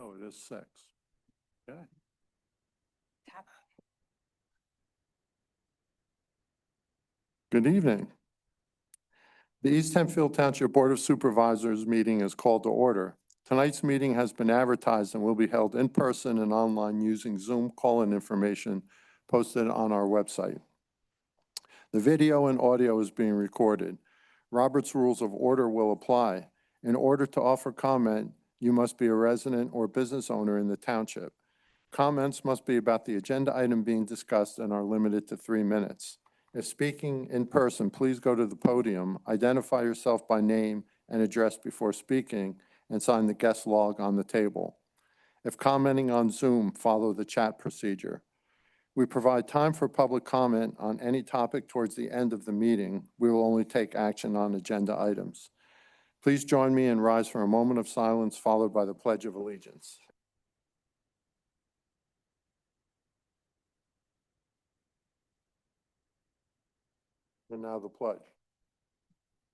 Oh, it is 6. Okay. Good evening. The East Hempfield Township Board of Supervisors meeting is called to order. Tonight's meeting has been advertised and will be held in person and online using Zoom call-in information posted on our website. The video and audio is being recorded. Robert's Rules of Order will apply. In order to offer comment, you must be a resident or business owner in the township. Comments must be about the agenda item being discussed and are limited to 3 minutes. If speaking in person, please go to the podium, identify yourself by name and address before speaking, and sign the guest log on the table. If commenting on Zoom, follow the chat procedure. We provide time for public comment on any topic towards the end of the meeting. We will only take action on agenda items. Please join me and rise for a moment of silence, followed by the Pledge of Allegiance. And now the pledge.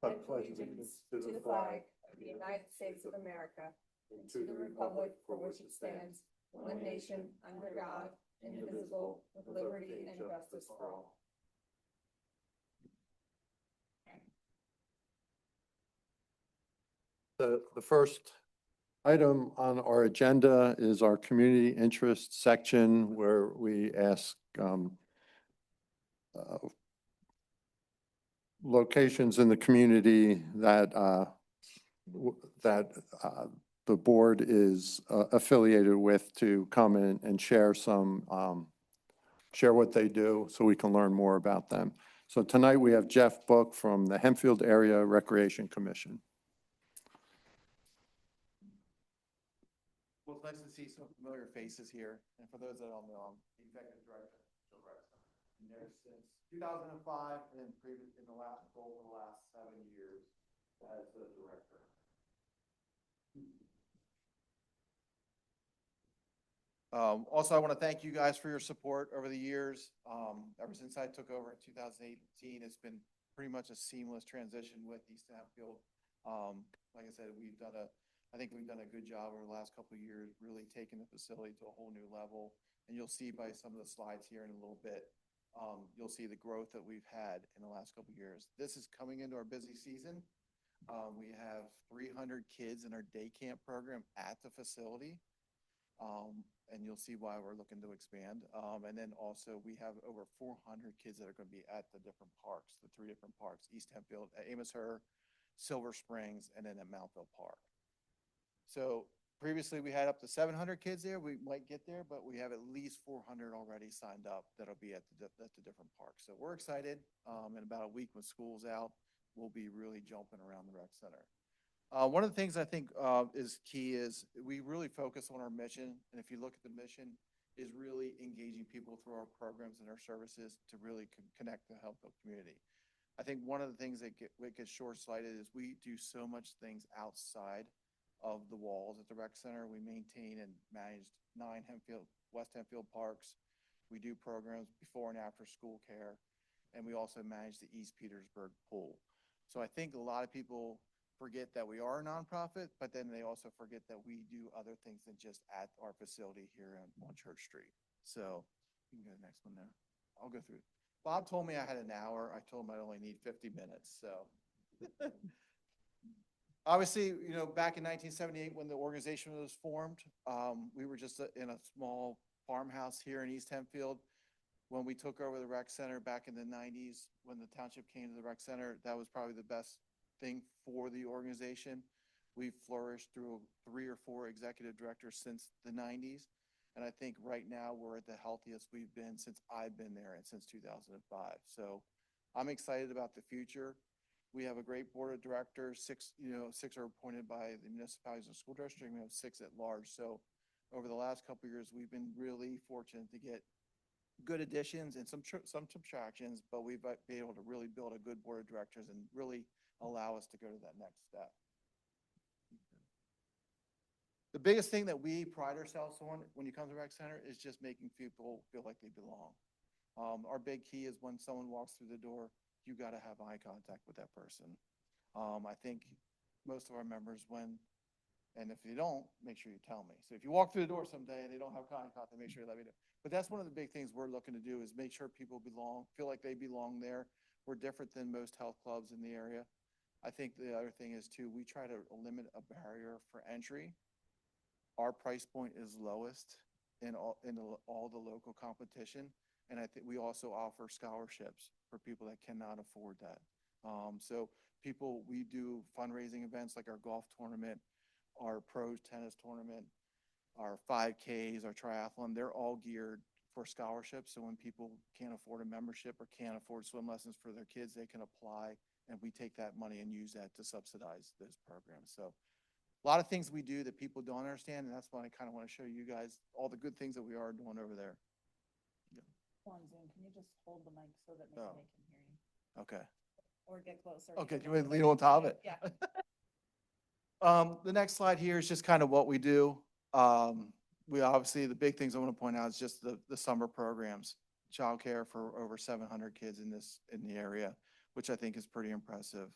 I pledge allegiance to the flag of the United States of America and to the republic for which it stands, one nation, under God, indivisible, with liberty and justice for all. The first item on our agenda is our community interest section, where we ask locations in the community that the board is affiliated with to come in and share share what they do so we can learn more about them. So tonight we have Jeff Book from the Hempfield Area Recreation Commission. Well, it's nice to see some familiar faces here. And for those that don't know, I'm the executive director of the Rec Center. Been there since 2005 and then previous in the last 7 years as the director. Also, I want to thank you guys for your support over the years. Ever since I took over in 2018, it's been pretty much a seamless transition with East Hempfield. Like I said, I think we've done a good job over the last couple of years, really taking the facility to a whole new level. And you'll see by some of the slides here in a little bit, you'll see the growth that we've had in the last couple of years. This is coming into our busy season. We have 300 kids in our day camp program at the facility. And you'll see why we're looking to expand. And then also we have over 400 kids that are going to be at the different parks, the 3 different parks, East Hempfield, at Amherst, Silver Springs, and then at Mountville Park. So previously we had up to 700 kids there. We might get there, but we have at least 400 already signed up that'll be at the different parks. So we're excited. In about a week when school's out, we'll be really jumping around the rec center. One of the things I think is key is we really focus on our mission. And if you look at the mission, is really engaging people through our programs and our services to really connect the Hempfield community. I think one of the things that gets short-sighted is we do so much things outside of the walls at the rec center. We maintain and manage 9 West Hempfield parks. We do programs before and after school care, and we also manage the East Petersburg pool. So I think a lot of people forget that we are a nonprofit, but then they also forget that we do other things than just at our facility here on Church Street. So you can go to the next one there. I'll go through. Bob told me I had an hour. I told him I only need 50 minutes. So obviously, you know, back in 1978 when the organization was formed, we were just in a small farmhouse here in East Hempfield. When we took over the rec center back in the 90s, when the township came to the rec center, that was probably the best thing for the organization. We've flourished through 3 or 4 executive directors since the 90s. And I think right now we're at the healthiest we've been since I've been there and since 2005. So I'm excited about the future. We have a great board of directors. 6 are appointed by the municipalities and school district. We have 6 at large. So over the last couple of years, we've been really fortunate to get good additions and some subtractions, but we've been able to really build a good board of directors and really allow us to go to that next step. The biggest thing that we pride ourselves on when you come to the rec center is just making people feel like they belong. Our big key is when someone walks through the door, you got to have eye contact with that person. I think most of our members, when And if you don't, make sure you tell me. So if you walk through the door someday and they don't have Concord, then make sure you let me know. But that's one of the big things we're looking to do is make sure people feel like they belong there. We're different than most health clubs in the area. I think the other thing is too, we try to limit a barrier for entry. Our price point is lowest in all the local competition. And I think we also offer scholarships for people that cannot afford that. So we do fundraising events like our golf tournament, our pros tennis tournament, our 5Ks, our triathlon, they're all geared for scholarships. So when people can't afford a membership or can't afford swim lessons for their kids, they can apply, and we take that money and use that to subsidize those programs. So a lot of things we do that people don't understand, and that's why I kind of want to show you guys all the good things that we are doing over there. On Zoom, can you just hold the mic so that maybe Oh. they can hear you? Okay. Or get closer. Okay, either you way. want to lean on top of it? Yeah. The next slide here is just kind of what we do. We obviously, the big things I want to point out is just the summer programs, childcare for over 700 kids in the area, which I think is pretty impressive.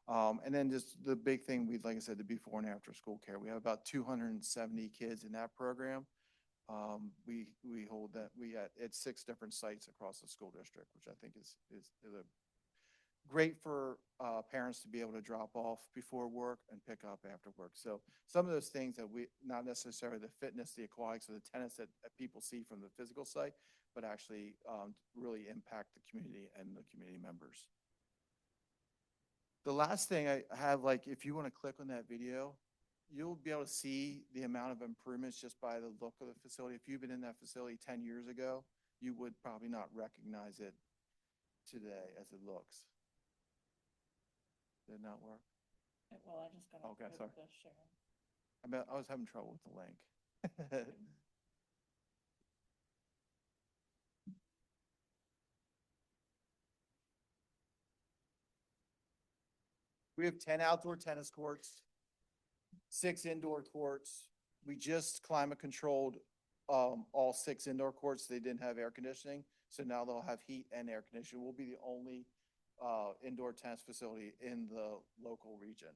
And then just the big thing, like I said, the before and after school care. We have about 270 kids in that program. We hold that at 6 different sites across the school district, which I think is great for parents to be able to drop off before work and pick up after work. So some of those things that not necessarily the fitness, the aquatics, or the tennis that people see from the physical site, but actually really impact the community and the community members. The last thing I have, like, if you want to click on that video, you'll be able to see the amount of improvements just by the look of the facility. If you've been in that facility 10 years ago, you would probably not recognize it today as it looks. Did it not work? Well, I just got to Okay, sorry. share. I was having trouble with the link. We have 10 outdoor tennis courts, 6 indoor courts. We just climate controlled all 6 indoor courts. They didn't have air conditioning, so now they'll have heat and air conditioning. We'll be the only indoor tennis facility in the local region.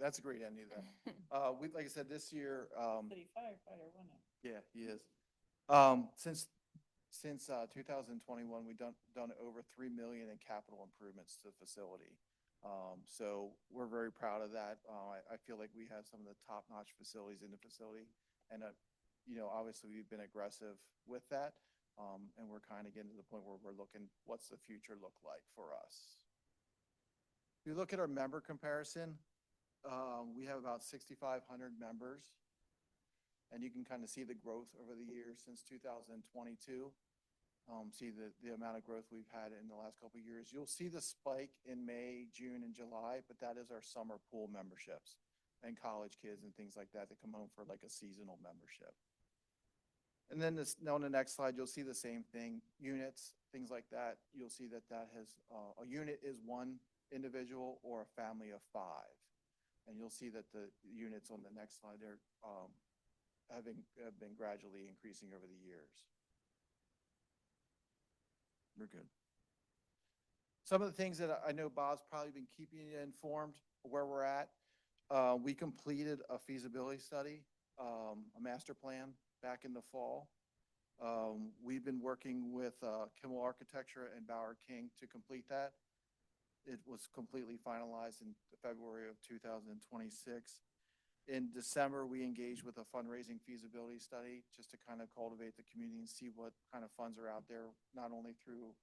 That's a great ending to that. Like I said, this year, City firefighter, wasn't it? yeah, he is. Since 2021, we've done over $3 million in capital improvements to the facility. So we're very proud of that. I feel like we have some of the top-notch facilities in the facility, and obviously we've been aggressive with that, and we're kind of getting to the point where we're looking, what's the future look like for us? If you look at our member comparison, we have about 6,500 members, and you can kind of see the growth over the years since 2022. See the amount of growth we've had in the last couple of years. You'll see the spike in May, June, and July, but that is our summer pool memberships and college kids and things like that come home for like a seasonal membership. And then on the next slide, you'll see the same thing, units, things like that. You'll see that has a unit is 1 individual or a family of 5. And you'll see that the units on the next slide there have been gradually increasing over the years. We're good. Some of the things that I know Bob's probably been keeping you informed where we're at. We completed a feasibility study, a master plan back in the fall. We've been working with Kimmel Architecture and Bauer King to complete that. It was completely finalized in February of 2026. In December, we engaged with a fundraising feasibility study just to kind of cultivate the community and see what kind of funds are out there, not only through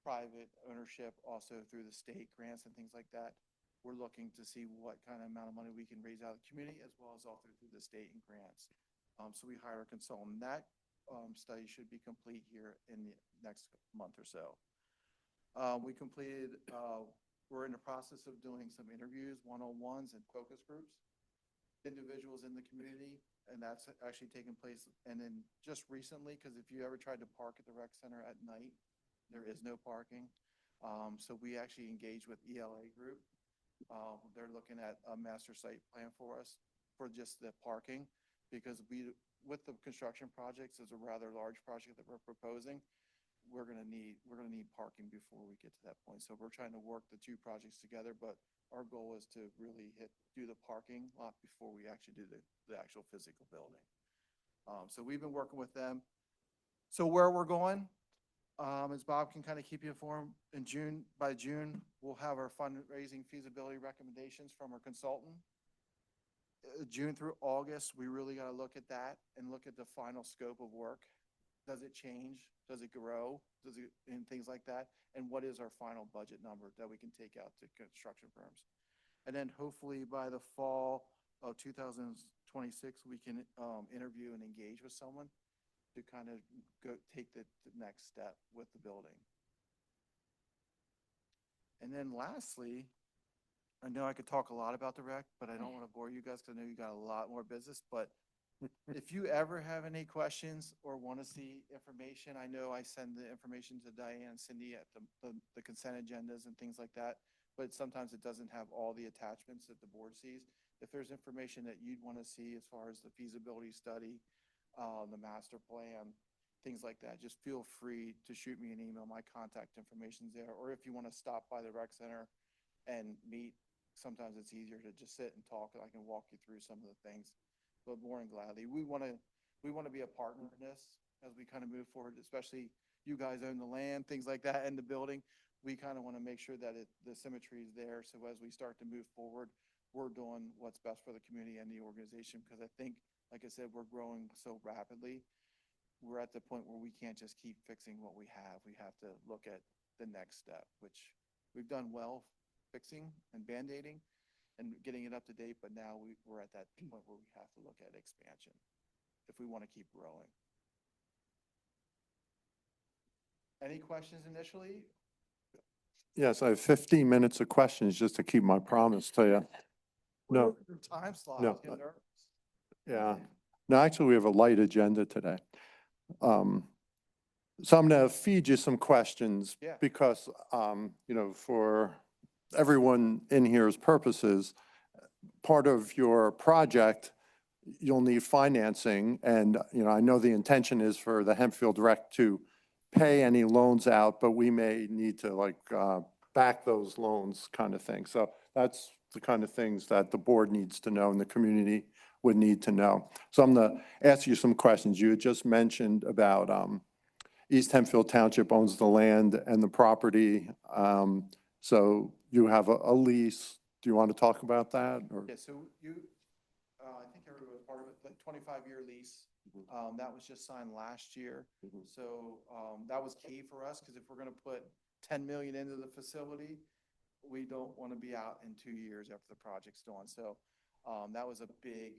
private ownership, also through the state grants and things like that. We're looking to see what kind of amount of money we can raise out of the community as well as also through the state and grants. So we hired a consultant. That study should be complete here in the next month or so. We're in the process of doing some interviews, one-on-ones and focus groups, individuals in the community, and that's actually taking place. And then just recently, because if you ever tried to park at the rec center at night, there is no parking. So we actually engaged with ELA Group. They're looking at a master site plan for us for just the parking, because with the construction projects, is a rather large project that we're proposing. We're gonna need parking before we get to that point. So we're trying to work the two projects together, but our goal is to really do the parking lot before we actually do the actual physical building. So we've been working with them. So where we're going, as Bob can kind of keep you informed, by June, we'll have our fundraising feasibility recommendations from our consultant. June through August, we really got to look at that and look at the final scope of work. Does it change? Does it grow? And things like that? And what is our final budget number that we can take out to construction firms? And then hopefully by the fall of 2026, we can interview and engage with someone to kind of take the next step with the building. And then lastly, I know I could talk a lot about the rec, but I don't want to bore you guys because I know you got a lot more business. But if you ever have any questions or want to see information, I know I send the information to Diane and Cindy at the consent agendas and things like that, but sometimes it doesn't have all the attachments that the board sees. If there's information that you'd want to see as far as the feasibility study, the master plan, things like that, just feel free to shoot me an email. My contact information's there. Or if you want to stop by the rec center and meet, sometimes it's easier to just sit and talk. I can walk you through some of the things. But more than gladly, we want to be a partner in this as we kind of move forward, especially you guys own the land, things like that, and the building. We kind of want to make sure that the symmetry is there. So as we start to move forward, we're doing what's best for the community and the organization. Because I think, like I said, we're growing so rapidly. We're at the point where we can't just keep fixing what we have. We have to look at the next step, which we've done well fixing and band-aiding and getting it up to date, but now we're at that point where we have to look at expansion if we want to keep growing. Any questions initially? Yes, I have 15 minutes of questions just to keep my promise to you. No. Time slot. No. Get nervous. Yeah. No, actually, we have a light agenda today. So I'm going to feed you some questions Yeah. because, for everyone in here's purposes, part of your project, you'll need financing. And, I know the intention is for the Hempfield Rec to pay any loans out, but we may need to back those loans kind of thing. So that's the kind of things that the board needs to know and the community would need to know. So I'm going to ask you some questions. You had just mentioned about East Hempfield Township owns the land and the property. So you have a lease. Do you want to talk about that? Or? Yeah, so I think everyone was part of it, the 25-year lease. That was just signed last year. So that was key for us because if we're going to put $10 million into the facility, we don't want to be out in 2 years after the project's done. So that was a big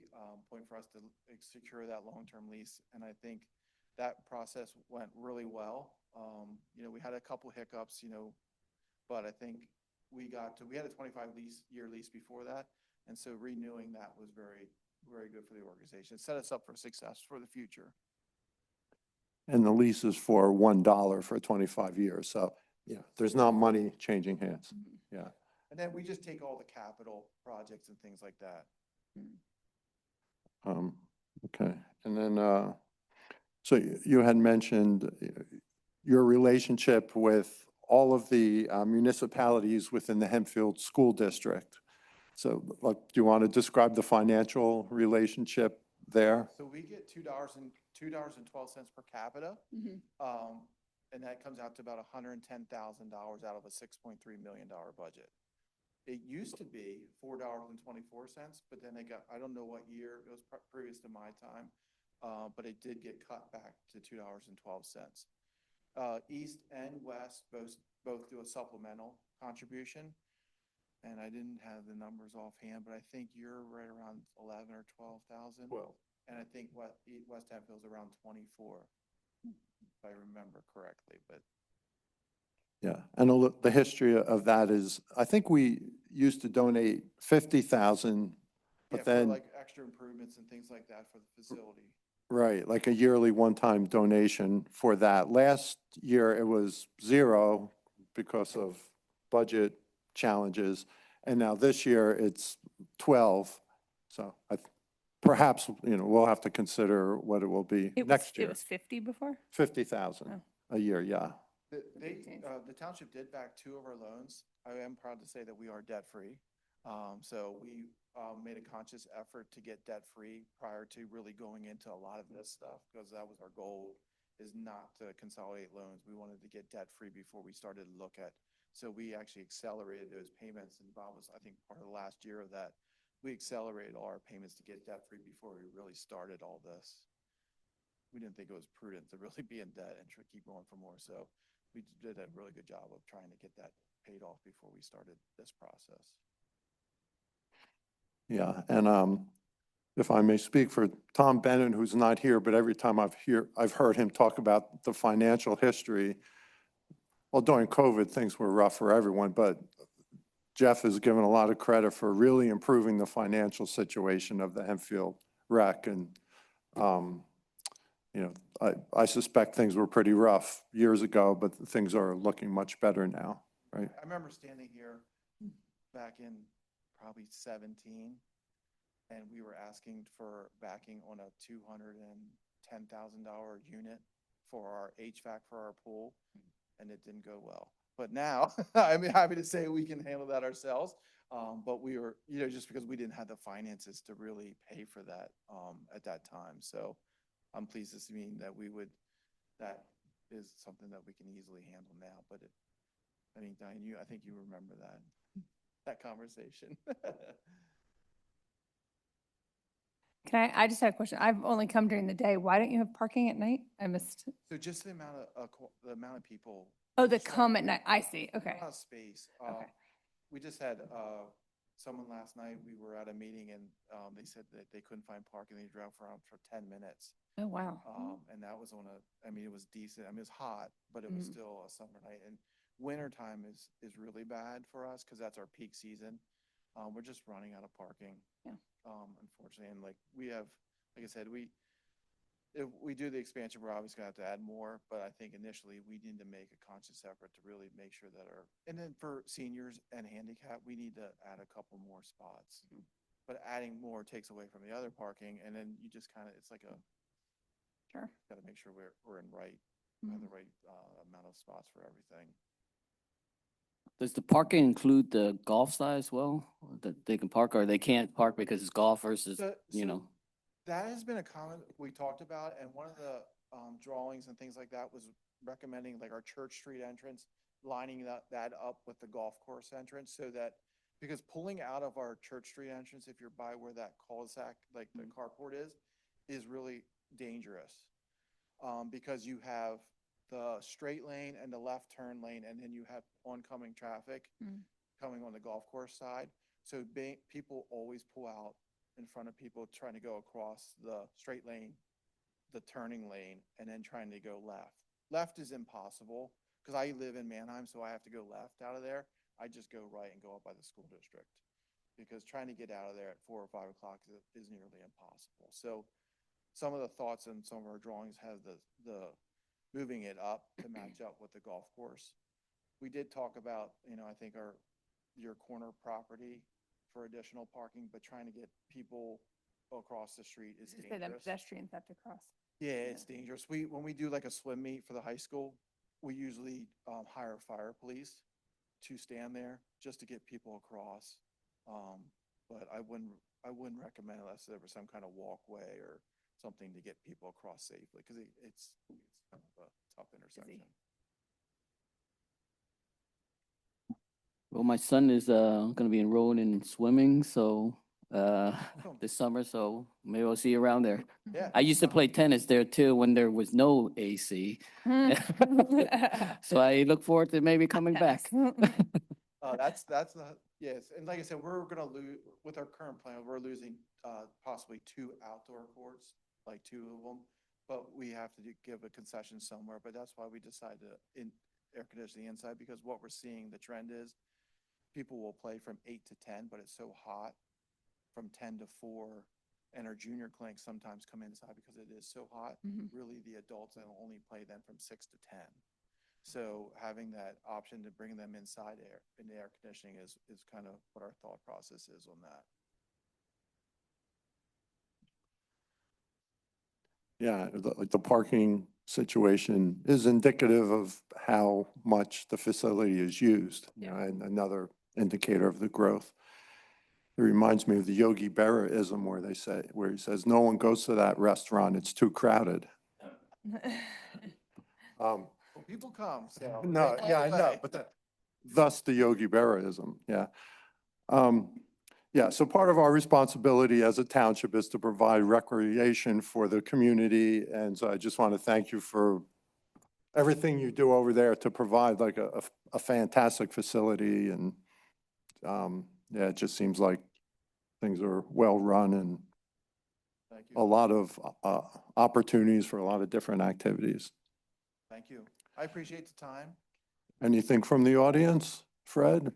point for us to secure that long-term lease. And I think that process went really well. We had a couple hiccups, but I think we had a 25-year lease before that. And so renewing that was very, very good for the organization. It set us up for success for the future. And the lease is for $1 for 25 years. So, there's not money changing hands. Yeah. And then we just take all the capital projects and things like that. Okay. And then, so you had mentioned your relationship with all of the municipalities within the Hempfield School District. So do you want to describe the financial relationship there? So we get $2.12 per capita. Mhm. And that comes out to about $110,000 out of a $6.3 million budget. It used to be $4.24, but then I don't know what year, it was previous to my time. But it did get cut back to $2.12. East and West both do a supplemental contribution. And I didn't have the numbers offhand, but I think you're right around 11 or 12,000. Well, And I think West Hempfield's around 24, if I remember correctly, but. yeah, and the history of that is, I think we used to donate 50,000, Yeah, but for then, like extra improvements and things like that for the facility. right, like a yearly one-time donation for that. Last year, it was 0 because of budget challenges, and now this year, it's 12. So perhaps, we'll have to consider what it will be next It year. was 50 before? 50,000 a year, yeah. The township did back 2 of our loans. I am proud to say that we are debt-free. So we made a conscious effort to get debt-free prior to really going into a lot of this stuff, because that was our goal, is not to consolidate loans. We wanted to get debt-free before we started to look at. So we actually accelerated those payments, and Bob was, I think, part of the last year of that. We accelerated all our payments to get debt-free before we really started all this. We didn't think it was prudent to really be in debt and keep going for more. So we did a really good job of trying to get that paid off before we started this process. Yeah, and if I may speak for Tom Bennett, who's not here, but every time I've heard him talk about the financial history. Well, during COVID, things were rough for everyone, but Jeff has given a lot of credit for really improving the financial situation of the Hempfield rec. And, I suspect things were pretty rough years ago, but things are looking much better now, right? I remember standing here back in probably 17, and we were asking for backing on a $210,000 unit for our HVAC for our pool, and it didn't go well. But now, I'm happy to say we can handle that ourselves. But we were, just because we didn't have the finances to really pay for that at that time. So I'm pleased to see that that is something that we can easily handle now. But Diane, I think you remember that conversation. I just have a question. I've only come during the day. Why don't you have parking at night? I missed. So just the amount of people. Oh, that come at night. I see. Okay. A lot of space. Okay. We just had someone last night. We were at a meeting, and they said that they couldn't find parking. They drove around for 10 minutes. Oh, wow. And that was it was decent. It was hot, but it was still a summer night. And winter time is really bad for us because that's our peak season. We're just running out of parking. Yeah. Unfortunately. And like I said, if we do the expansion, we're obviously going to have to add more, but I think initially we need to make a conscious effort to really make sure that and then for seniors and handicap, we need to add a couple more spots. But adding more takes away from the other parking, and then you just it's like Sure. got to make sure we're have the right amount of spots for everything. Does the parking include the golf side as well? That they can park or they can't park because it's golf versus, That has been a comment we talked about, and one of the drawings and things like that was recommending like our Church Street entrance, lining that up with the golf course entrance, so that because pulling out of our Church Street entrance, if you're by where that cul-de-sac, like the carport is really dangerous because you have the straight lane and the left turn lane, and then you have oncoming traffic coming on the golf course side. So people always pull out in front of people trying to go across the straight lane, the turning lane, and then trying to go left. Left is impossible because I live in Manheim, so I have to go left out of there. I just go right and go up by the school district because trying to get out of there at 4 or 5 o'clock is nearly impossible. So some of the thoughts in some of our drawings have the moving it up to match up with the golf course. We did talk about, I think your corner property for additional parking, but trying to get people across the street is Just say that dangerous. pedestrians have to cross. Yeah, it's dangerous. When we do like a swim meet for the high school, we usually hire fire police to stand there just to get people across. But I wouldn't recommend unless there was some kind of walkway or something to get people across safely, because it's kind of a tough intersection. Well, my son is gonna be enrolled in swimming, so this summer, so maybe I'll see you around there. Yeah. I used to play tennis there too when there was no AC. So I look forward to maybe coming back. That's yes, and like I said, we're gonna lose, with our current plan, we're losing possibly 2 outdoor courts, like 2 of them. But we have to give a concession somewhere, but that's why we decided to air condition the inside, because what we're seeing, the trend is people will play from 8 to 10, but it's so hot from 10 to 4. And our junior clinics sometimes come inside because it is so hot. Really, the adults will only play them from 6 to 10. So having that option to bring them inside in the air conditioning is kind of what our thought process is on that. Yeah, the parking situation is indicative of how much the facility is used, you know, and another indicator of the growth. It reminds me of the Yogi Berra-ism where he says, no one goes to that restaurant, it's too crowded. Well, people come, so. No, they yeah, I find a know, way. but thus the Yogi Berra-ism, yeah. Yeah, so part of our responsibility as a township is to provide recreation for the community. And so I just want to thank you for everything you do over there to provide like a fantastic facility. And yeah, it just seems like things are well-run and Thank a you. lot of opportunities for a lot of different activities. Thank you. I appreciate the time. Anything from the audience, Fred?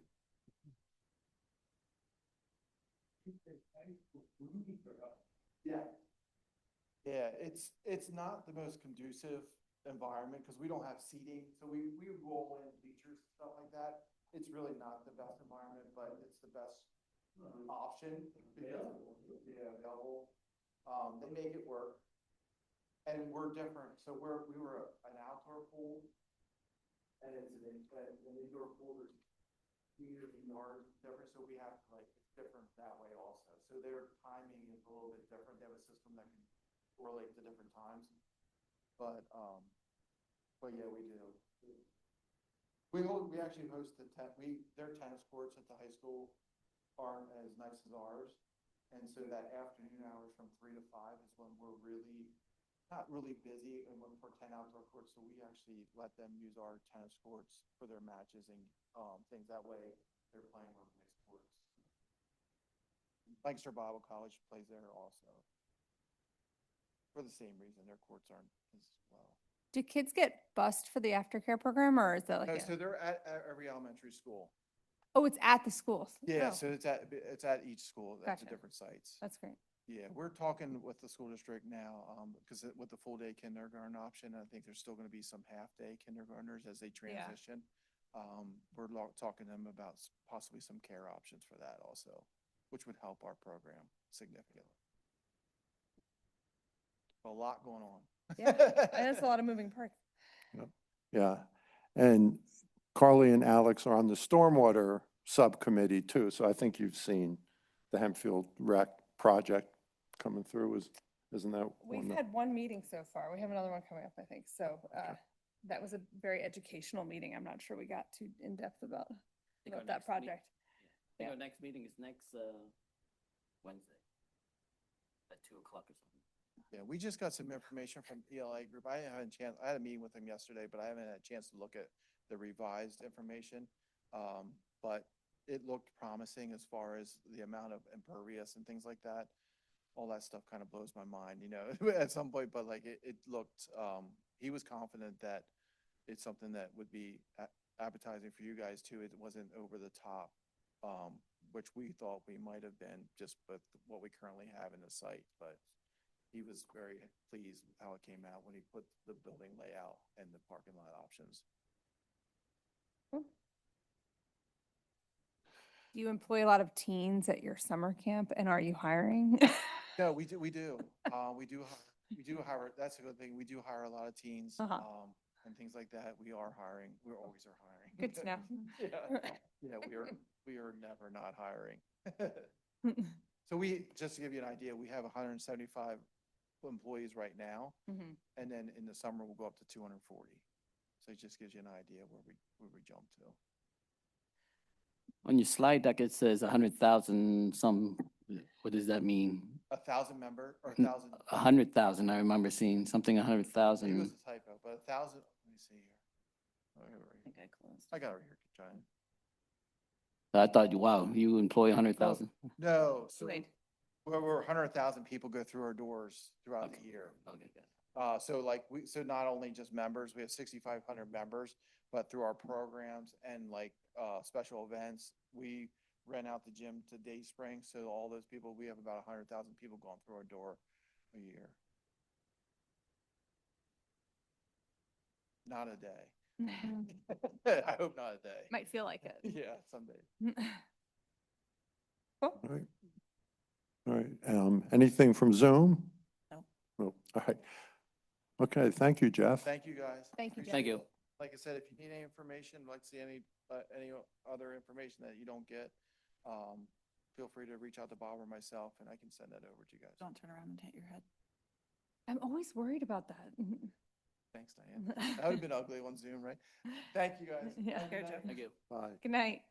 Yeah. Yeah, it's not the most conducive environment because we don't have seating. So we roll in bleachers, stuff like that. It's really not the best environment, but it's the best option because yeah, available. They make it work. And we're different. So we were an outdoor pool, and it's an indoor pool. There's meters and yards different, so we have like it's different that way also. So their timing is a little bit different. They have a system that can correlate to different times. But yeah, we do. We actually host their tennis courts at the high school aren't as nice as ours. And so that afternoon hours from 3 to 5 is when we're really not really busy and when for 10 outdoor courts. So we actually let them use our tennis courts for their matches and things that way they're playing on mixed courts. Lancaster Bible College plays there also. For the same reason, their courts aren't as well. Do kids get bused for the aftercare program, or is that like No, so they're at every elementary school. oh, it's at the schools? Yeah, Oh, so it's at each school. That's Gotcha. the different sites. that's great. Yeah, we're talking with the school district now, because with the full day kindergarten option, I think there's still going to be some half day kindergartners as they transition. We're talking to them about possibly some care options for that also, which would help our program significantly. A lot going on. Yeah, that's a lot of moving parts. Yeah. And Carly and Alex are on the stormwater subcommittee too. So I think you've seen the Hempfield Rec project coming through. Isn't that We've one? had one meeting so far. We have another one coming up, I think. So that was a very educational meeting. I'm not sure we got too in depth about think our that next meet- project. I think Yeah. our next meeting is next Wednesday at 2:00 or something. Yeah, we just got some information from ELA Group. I had a meeting with them yesterday, but I haven't had a chance to look at the revised information. But it looked promising as far as the amount of impervious and things like that. All that stuff kind of blows my mind, you know, at some point, but like it looked, he was confident that it's something that would be appetizing for you guys too. It wasn't over the top, which we thought we might have been just with what we currently have in the site, but he was very pleased with how it came out when he put the building layout and the parking lot options. Do you employ a lot of teens at your summer camp, and are you hiring? No, we do. We do hire. That's a good thing. We do hire a lot of teens, and things like that. We are hiring. We always are hiring. Good to know. Yeah, we are never not hiring. So just to give you an idea, we have 175 employees right now. Mhm. And then in the summer, we'll go up to 240. So it just gives you an idea where we jump to. On your slide deck, it says 100,000 some, what does that mean? 1,000 member or N- 1,000. 100,000, I remember seeing something Maybe it was 100,000. a typo, but 1,000, let me see here. Oh, here we go. I got it right here, John. I thought, wow, you employ 100,000? No, so Wait. we're 100,000 people go through our doors throughout the year. Okay, good. So like so not only just members, we have 6,500 members, but through our programs and like, special events, we rent out the gym to Dayspring. So all those people, we have about 100,000 people going through our door a year. Not a day. I hope not a day. Might feel like it. Yeah, someday. All right. All right, anything from Zoom? No. No, all right. Okay, thank you, Jeff. Thank you, guys. Thank you, Thank you. Like I said, if you need any information, like see any other information that you don't get, feel free to reach out to Bob or myself and I can send that over to you guys. Don't turn around and hit your head. I'm always worried about that. Thanks, Diane. That would have been ugly on Zoom, right? Thank you, guys. Yeah. Have a good Here, night. Jeff. Thank you. Bye. Good night.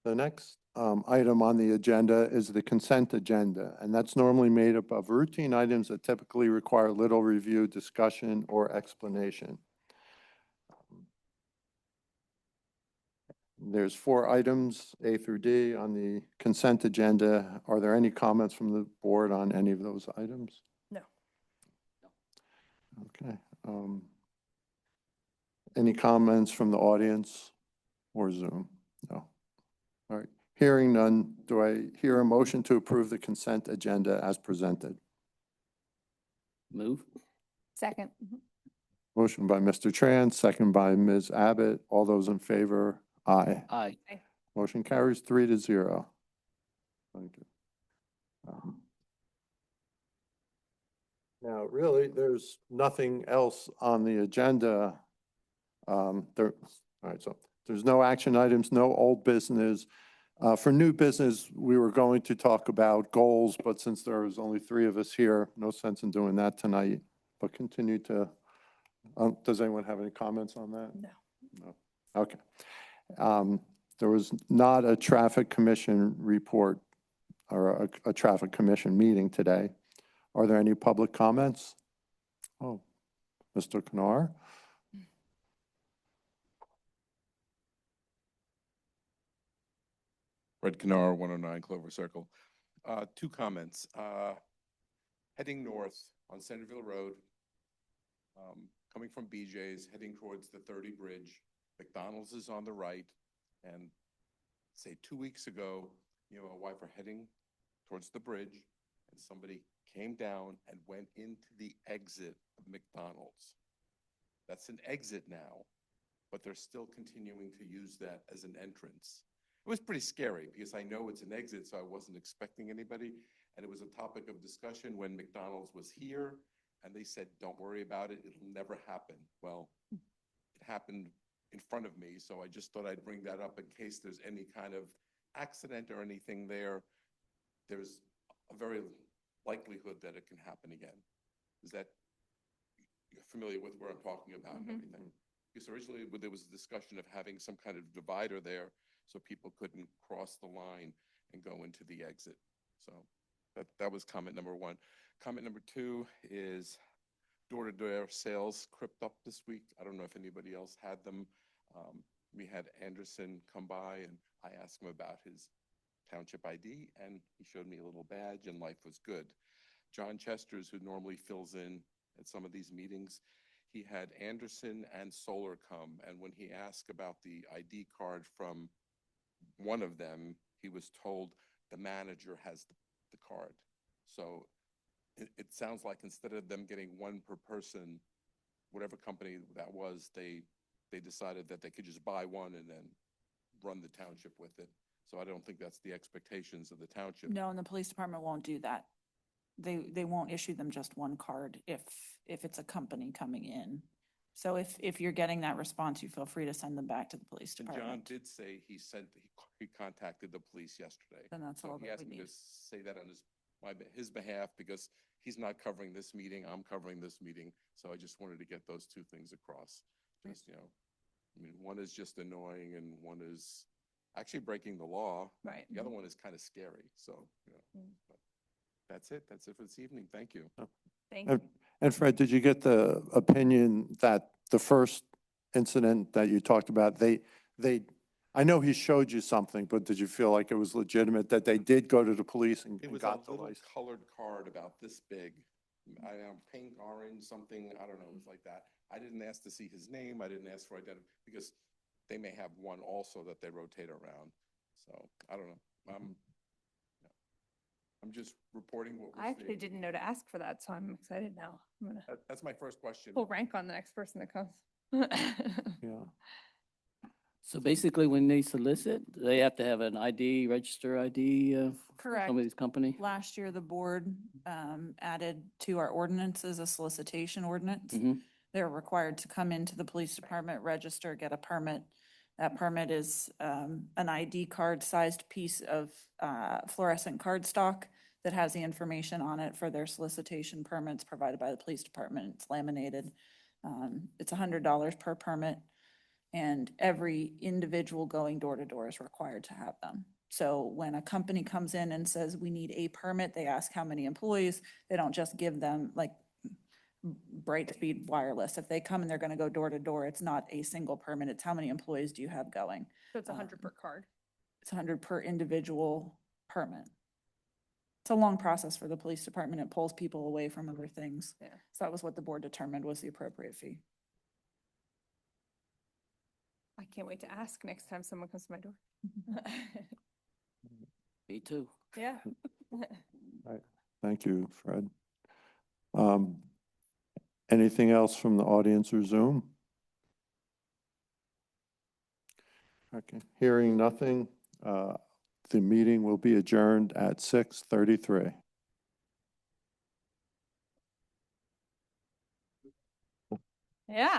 The next item on the agenda is the consent agenda, and that's normally made up of routine items that typically require little review, discussion, or explanation. There's 4 items, A through D, on the consent agenda. Are there any comments from the board on any of those items? No. Okay. Any comments from the audience or Zoom? No. All right. Hearing none, do I hear a motion to approve the consent agenda as presented? Move? Second. Motion by Mr. Tran, second by Ms. Abbott. All those in favor? Aye. Aye. Motion carries 3-0. Thank you. Now, really, there's nothing else on the agenda. All right, so there's no action items, no old business. For new business, we were going to talk about goals, but since there was only 3 of us here, no sense in doing that tonight. But continue to, does anyone have any comments on that? No. No. Okay. There was not a traffic commission report or a traffic commission meeting today. Are there any public comments? Oh, Mr. Knar? Fred Knar, 109 Clover Circle. 2 comments. Heading north on Centerville Road, coming from BJ's, heading towards the 30 Bridge. McDonald's is on the right. And say 2 weeks ago, you know, my wife were heading towards the bridge and somebody came down and went into the exit of McDonald's. That's an exit now, but they're still continuing to use that as an entrance. It was pretty scary because I know it's an exit, so I wasn't expecting anybody. And it was a topic of discussion when McDonald's was here and they said, don't worry about it, it'll never happen. Well, it happened in front of me, so I just thought I'd bring that up in case there's any kind of accident or anything there. There's a very likelihood that it can happen again. Is that, you're familiar with where I'm talking about and everything? Because originally there was a discussion of having some kind of divider there so people couldn't cross the line and go into the exit. So that was comment number 1. Comment number 2 is door-to-door sales crept up this week. I don't know if anybody else had them. We had Anderson come by and I asked him about his township ID and he showed me a little badge and life was good. John Chesters, who normally fills in at some of these meetings, he had Anderson and Solar come, and when he asked about the ID card from one of them, he was told the manager has the card. So it sounds like instead of them getting 1 per person, whatever company that was, they decided that they could just buy 1 and then run the township with it. So I don't think that's the expectations of the township. No, and the police department won't do that. They won't issue them just 1 card if it's a company coming in. So if you're getting that response, you feel free to send them back to the police And John department. did say he he contacted the police yesterday. Then that's So all he that asked we me to need. say that on his behalf, because he's not covering this meeting, I'm covering this meeting. So I just wanted to get those two things across. Just, I mean, one is just annoying and one is actually breaking the law. Right. The other one is kind of scary, so, Mm. but that's it for this evening. Thank you. Thank you. And Fred, did you get the opinion that the first incident that you talked about, I know he showed you something, but did you feel like it was legitimate that they did go to the police and It and was a got the little license? colored card about this big. I am pink, orange, something, I don't know, it was like that. I didn't ask to see his name. I didn't ask for identity because they may have one also that they rotate around. So I don't know. I'm just reporting what we're I actually seeing. didn't know to ask for that, so I'm excited now. I'm gonna That's my first question. pull rank on the next person that comes. Yeah. So basically, when they solicit, they have to have an ID, register ID of Correct. somebody's company? Last year, the board added to our ordinances a solicitation ordinance. Mhm. They're required to come into the police department, register, get a permit. That permit is an ID card-sized piece of fluorescent cardstock that has the information on it for their solicitation permits provided by the police department. It's laminated. It's $100 per permit. And every individual going door to door is required to have them. So when a company comes in and says, we need a permit, they ask how many employees. They don't just give them like Brightspeed Wireless. If they come and they're going to go door to door, it's not a single permit. It's how many employees do you have going? So it's 100 per card. It's 100 per individual permit. It's a long process for the police department. It pulls people away from other things. Yeah. So that was what the board determined was the appropriate fee. I can't wait to ask next time someone comes to my door. Me too. Yeah. Thank you, Fred. Anything else from the audience or Zoom? Okay, hearing nothing, the meeting will be adjourned at 6:33. Yeah.